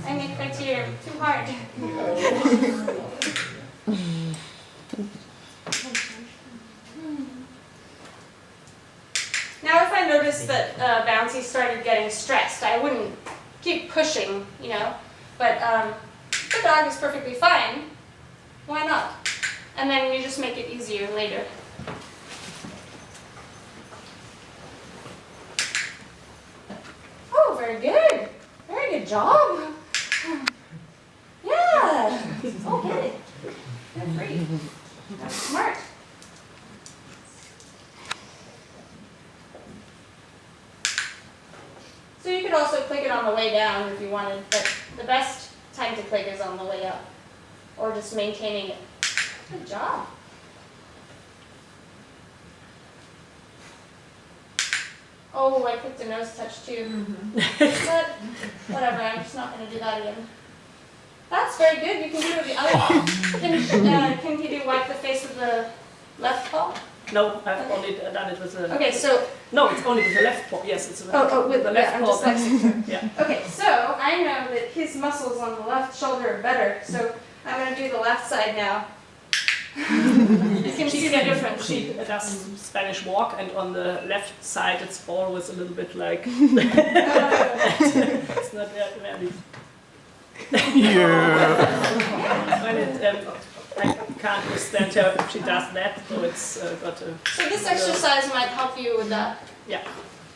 I make criteria too hard. Now if I noticed that Bouncy started getting stressed, I wouldn't keep pushing, you know, but if the dog is perfectly fine, why not? And then you just make it easier later. Oh, very good. Very good job. Yeah. Okay. You're free. That's smart. So you could also click it on the way down if you wanted, but the best time to click is on the way up, or just maintaining it. Good job. Oh, I clicked a nose touch too. But whatever, I'm just not going to do that again. That's very good. You can do it with the other. Can you do wipe the face with the left paw? No, I've only done it with the... Okay, so... No, it's only with the left paw. Yes, it's with the left paw. Yeah. Okay, so I know that his muscles on the left shoulder are better, so I'm going to do the left side now. You can see the difference. She does Spanish walk, and on the left side it's always a little bit like... It's not very... Yeah. When it, I can't understand her if she does that, so it's got a... So this exercise might help you with that. Yeah.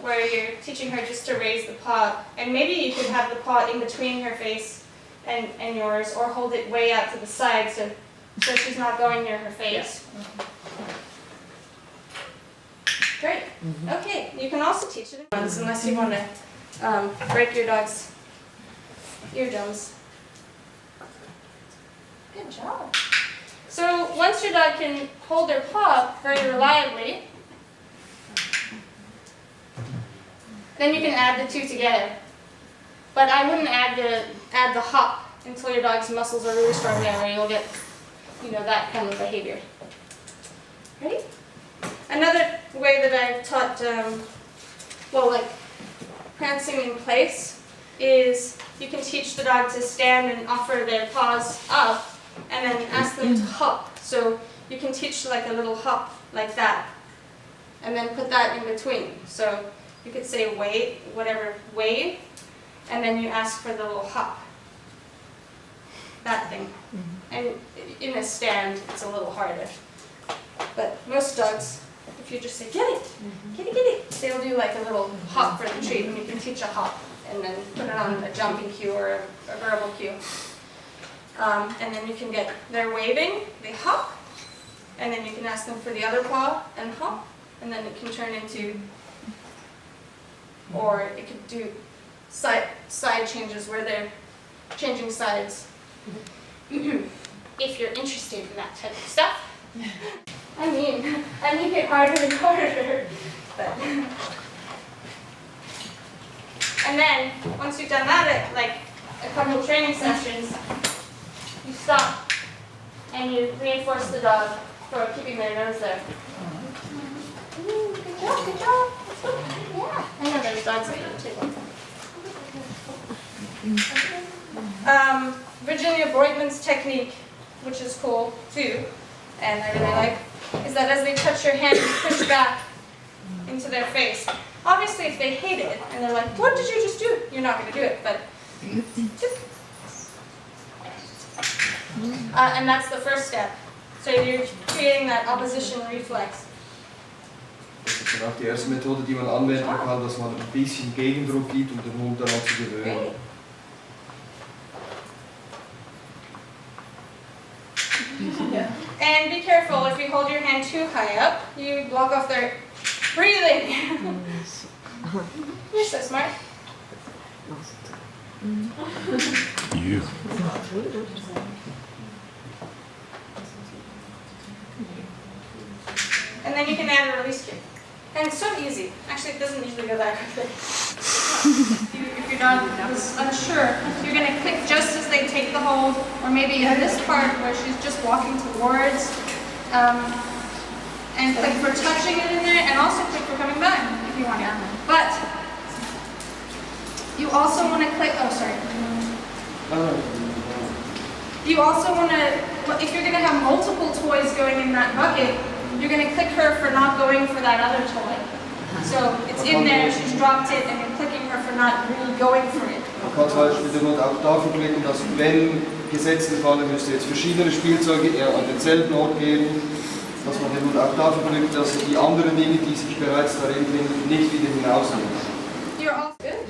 Where you're teaching her just to raise the paw, and maybe you could have the paw in between her face and yours, or hold it way out to the side so she's not going near her face. Yeah. Great. Okay, you can also teach it unless you want to break your dog's eardrums. Good job. So once your dog can hold their paw very reliably, then you can add the two together. But I wouldn't add the hop until your dog's muscles are really strong there, where you'll get, you know, that kind of behavior. Ready? Another way that I've taught, like prancing in place, is you can teach the dog to stand and offer their paws up, and then ask them to hop. So you can teach like a little hop like that, and then put that in between. So you could say wave, wave, and then you ask for the little hop. That thing. And in a stand, it's a little harder. But most dogs, if you just say, get it, get it, they'll do like a little hop for the treat, and you can teach a hop, and then put it on a jumping cue or a verbal cue. And then you can get, they're waving, they hop, and then you can ask them for the other paw and hop, and then it can turn into, or it could do side changes where they're changing sides. If you're interested in that type of stuff. I make it harder and harder. But. And then, once you've done that at like a couple of training sessions, you stop and you reinforce the dog for keeping their nose there. Ooh, good job, good job. Yeah, I know there's dogs like that too. Virginia Breutmann's technique, which is cool too, and I really like, is that as they touch your hand, you push back into their face. Obviously, if they hate it and they're like, "What did you just do?" You're not going to do it, but. And that's the first step. So you're creating that opposition reflex. Das ist dann auch die erste Methode, die man anwenden kann, dass man ein bisschen Gegendruck gibt, um den Hund daran zu gewöhnen. And be careful, if you hold your hand too high up, you block off their breathing. You're so smart. You. And then you can add a release cue. And it's so easy. Actually, it doesn't usually go that quickly. If your dog is unsure, you're going to click just as they take the hold, or maybe in this part where she's just walking towards, and click for touching it in there, and also click for coming back if you want to. But you also want to click, You also want to, if you're going to have multiple toys going in that bucket, you're going to click her for not going for that other toy. So it's in there, she's dropped it, and you're clicking her for not really going for it. Man kann zum Beispiel den Hund auch dafür klicken, dass wenn gesetzt im Falle müsste jetzt verschiedene Spielzeuge eher an denselben Ort gehen, dass man den Hund auch dafür klickt, dass die anderen Dinge, die sich bereits darin finden, nicht wieder hinausgehen. You're all good.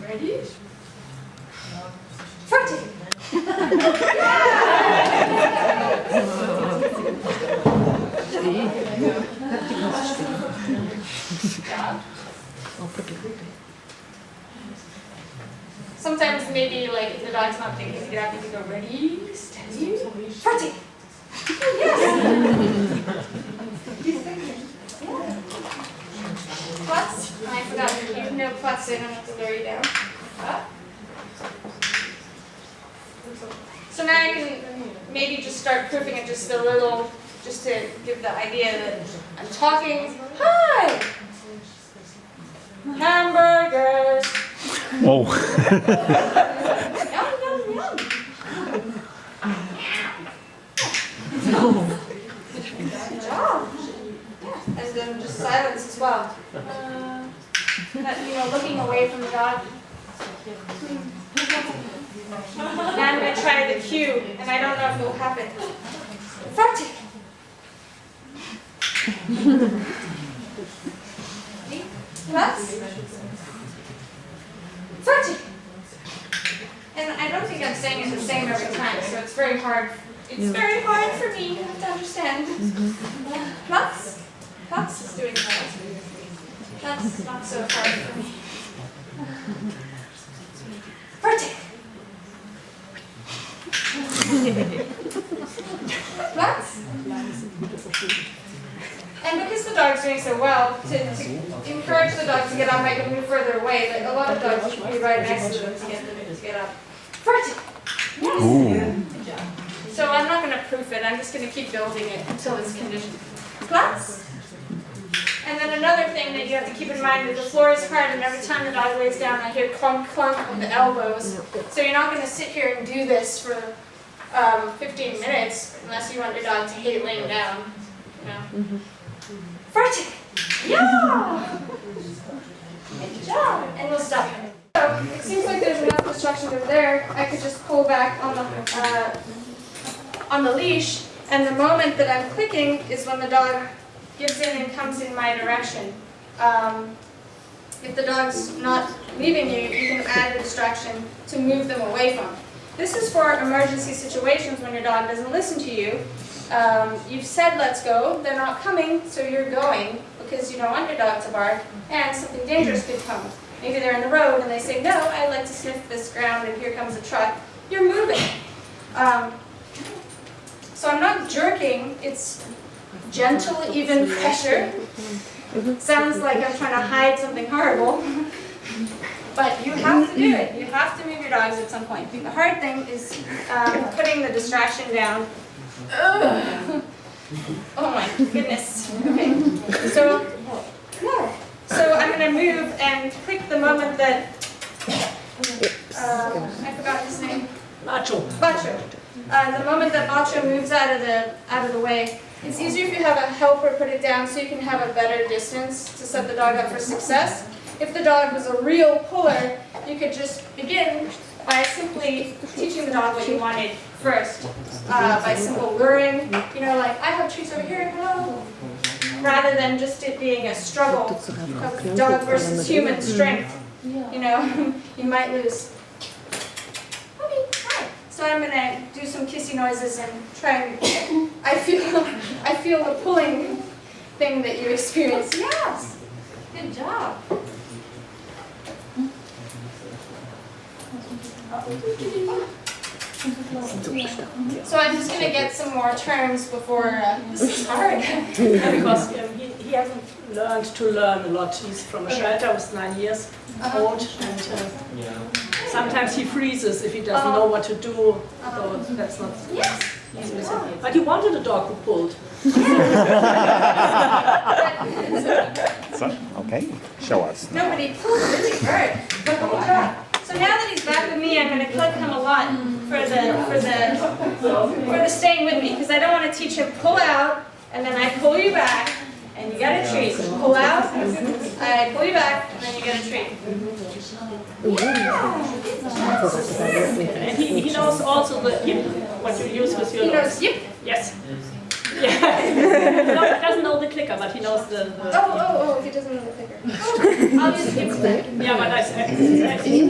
Ready? Fighting! Sometimes maybe like if the dog's not thinking to get out, you can go ready, steady, fighting! Yes! He's thinking. Yeah. Plus, I forgot you know plus, so I don't have to lower you down. Up. So now I can maybe just start proofing it just a little, just to give the idea that I'm talking. Hi! Hamburgers! Oh. Yum, yum, yum. Good job. Yeah. And then just silence as well. Looking away from the dog. Now I'm going to try the cue, and I don't know if it will happen. Fertig! Was? Fertig! And I don't think I'm saying it the same every time, so it's very hard. It's very hard for me to understand. Platz? Platz is doing that. That's not so hard for me. Fertig! Platz? And because the dog's doing so well, to encourage the dog to get up, I can move further away, but a lot of dogs should be right next to them to get them to get up. Fertig! Yes! Ooh. So I'm not going to proof it, I'm just going to keep building it until it's conditioned. Platz? And then another thing that you have to keep in mind is the floor is hard, and every time the dog lays down, I hear clunk, clunk of the elbows. So you're not going to sit here and do this for 15 minutes unless you want your dog to hate laying down. You know? Fertig! Yeah! Good job! And we'll stop. So it seems like there's enough instructions over there. I could just pull back on the leash, and the moment that I'm clicking is when the dog gives in and comes in my direction. If the dog's not leaving you, you can add a distraction to move them away from. This is for emergency situations when your dog doesn't listen to you. You've said let's go, they're not coming, so you're going because you don't want your dog to bark, and something dangerous could come. Maybe they're in the road and they say, no, I'd like to sniff this ground and here comes a truck. You're moving. So I'm not jerking, it's gentle, even pressure. Sounds like I'm trying to hide something horrible. But you have to do it. You have to move your dogs at some point. The hard thing is putting the distraction down. Ugh. Oh my goodness. Okay. So I'm going to move and click the moment that, I forgot his name. Macho. Bacho. The moment that Bacho moves out of the way, it's easier if you have a helper put it down so you can have a better distance to set the dog up for success. If the dog was a real puller, you could just begin by simply teaching the dog what you wanted first. By simple luring, like, I have treats over here, hello. Rather than just it being a struggle of dog versus human strength. You might lose. Okay, hi. So I'm going to do some kissy noises and try and, I feel the pulling thing that you experience. Yes, good job. So I'm just going to get some more terms before, this is hard. Because he hasn't learned to learn a lot. He's from a shelter, was 9 years old, and sometimes he freezes if he doesn't know what to do. So that's not easy. But you wanted a dog who pulled. So, Okay, show us. No, but he pulled really hard. The whole dog. So now that he's back with me, I'm going to click him a lot for the staying with me, because I don't want to teach him pull out, and then I pull you back, and you get a treat. Pull out, I pull you back, and then you get a treat. And he knows also the yip, what you use with your He dogs. knows yip. Yes. Yeah. No, he doesn't know the clicker, but he knows the Oh, he doesn't know the clicker. I'll use yip for that. yeah, but I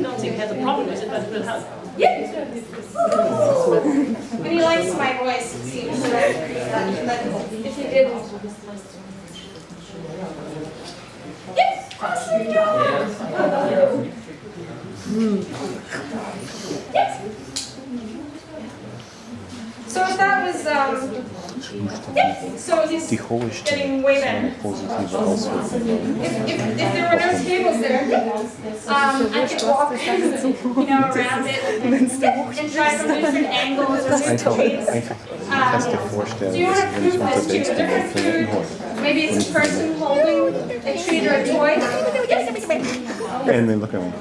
don't think he has a problem with it, but it will help. Yip. And he likes my voice, it seems. So but if he didn't. Yip. Awesome. Yep. So if that was, yep. So he's getting way better. If there were no tables there, I could walk, around it and try from different angles or different trees. Do you want to prove this to a different food? Maybe it's a person holding a treat or a toy. And then look at me.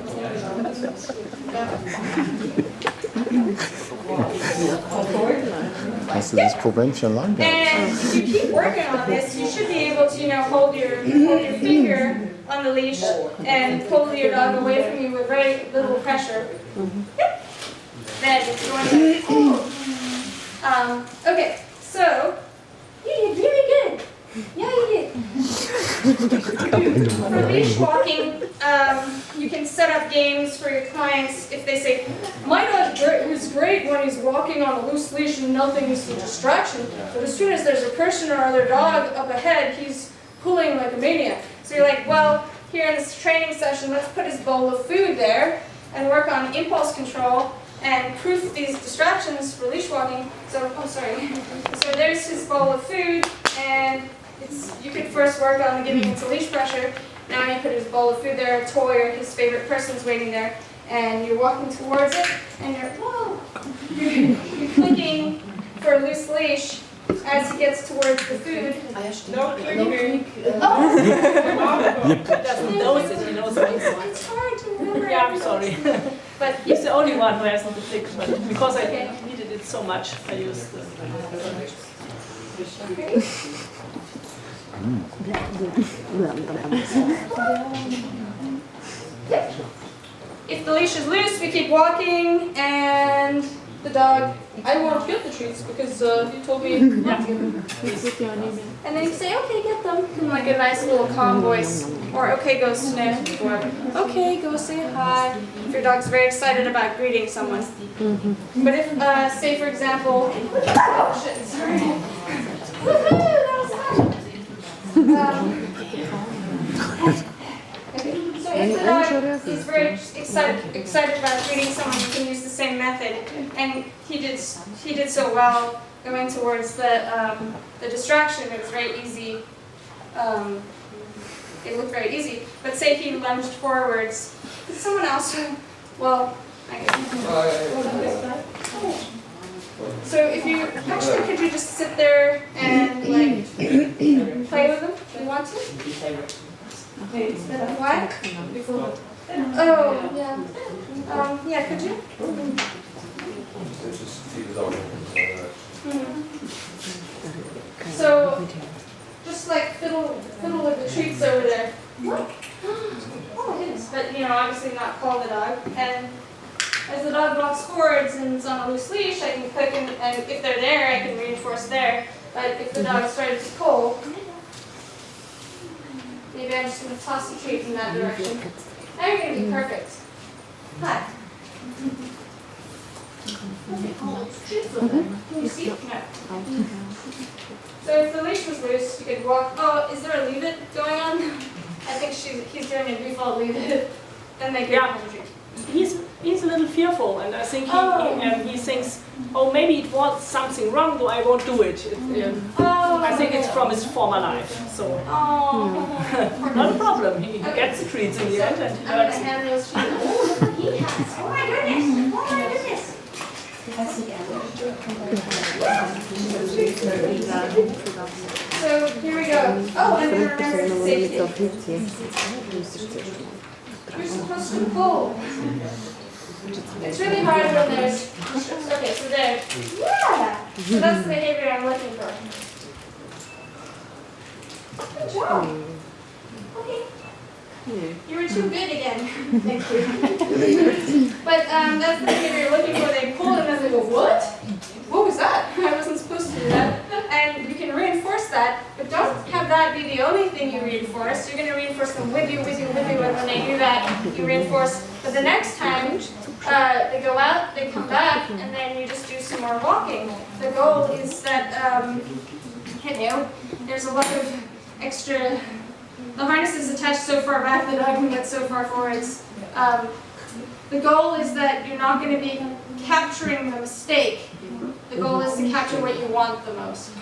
Hast du das Problem schon lange gehabt? And if you keep working on this, you should be able to, hold your finger on the leash and pull your dog away from you with very little pressure. Yep. Then it's going to okay, so you did really good. Yeah, you did. For leash walking, you can set up games for your clients if they say, my dog is great when he's walking on a loose leash and nothing is a distraction, but as soon as there's a person or other dog up ahead, he's pulling like a maniac. So you're like, well, here in this training session, let's put his bowl of food there and work on impulse control and proof these distractions for leash walking. So, So there's his bowl of food, and you could first work on getting into leash pressure. Now you put his bowl of food there, a toy, or his favorite person's waiting there, and you're walking towards it, and you're clicking for a loose leash as he gets towards the food. No clicking. Oh! He doesn't know it, he knows it. It's hard to remember. Yeah, I'm sorry. But He's the only one who hasn't the click, but because I needed it so much, I used the. If the leash is loose, we keep walking, and the dog, I won't get the treats because you told me not to. And then you say, okay, get them, in like a nice little calm voice. Or, okay, go sniff. Or, okay, go say hi. If your dog's very excited about greeting someone. But if, say for example, oh shit, sorry. Woohoo, that was fun. So if the dog is very excited about greeting someone, you can use the same method. And he did so well going towards the distraction. It was very easy. It looked very easy. But say he lunged forwards. Did someone else? Well, I guess. So if you actually could you just sit there and like play with them if you want to? What? Oh, yeah. Yeah, could you? So, just like fiddle with the treats over there. What? Oh, it is. But, obviously not call the dog. And as the dog walks forwards and it's on a loose leash, I can click and if they're there, I can reinforce there. But if the dog started to pull, maybe I'm just going to toss the treat in that direction. Now you're going to be perfect. Hi. Can you see? No. So if the leash was loose, you could walk. Oh, is there a leave it going on? I think he's doing a default leave it. Then they get the treat. He's a little fearful, and I think he thinks, oh, maybe it was something wrong, though I won't do it. I think it's from his former life, so not a problem. He gets the treats in the end, and he learns. I'm going to hand those treats. Oh, he has. Oh my goodness! Oh my goodness! so here we go. Oh, and remember to safety. You're supposed to pull. It's really hard when there's... Okay, so there. Yeah! So that's the behavior I'm looking for. Good job. Okay. You were too good again. Thank you. But that's the behavior you're looking for. They pull and then they go, what? What was that? I wasn't supposed to do that. And you can reinforce that, but don't have that be the only thing you reinforce. You're going to reinforce them with you, and when they do that, you reinforce. But the next time they go out, they come back, and then you just do some more walking. The goal is that, there's a lot of extra... The harness is attached so far back, the dog can get so far forwards. The goal is that you're not going to be capturing the mistake. The goal is to capture what you want the most.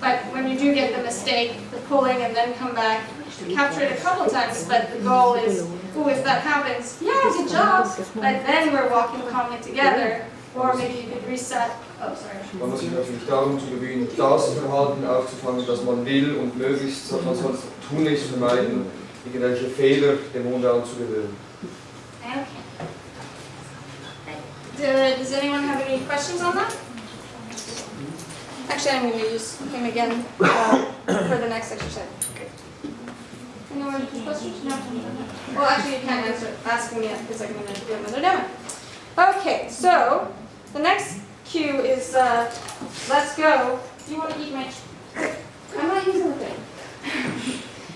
But when you do get the mistake, the pulling and then come back, capture it a couple times, but the goal is, ooh, if that happens, yeah, good job, but then we're walking calmly together, or maybe you could reset. Oh, sorry. Man muss sich natürlich darum zu bemühen, das Verhalten aufzufangen, das man will und möglichst, man soll es tunlichst vermeiden, irgendwelche Fehler dem Hund anzugewöhnen. Okay. Does anyone have any questions on that? Actually, I'm going to use him again for the next exercise. Anyone have questions? No? Well, actually, you can't ask me yet because I'm going to do another demo. Okay, so the next cue is let's go. Do you want to eat my... I'm not using the thing.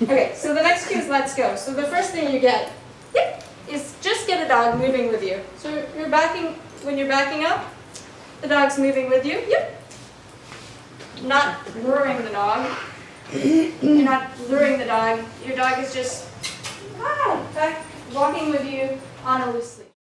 Okay, so the next cue is let's go. So the first thing you get is just get a dog moving with you. So you're backing, when you're backing up, the dog's moving with you. Yep. Not luring the dog. You're not luring the dog. Your dog is just back, walking with you on a loose leash.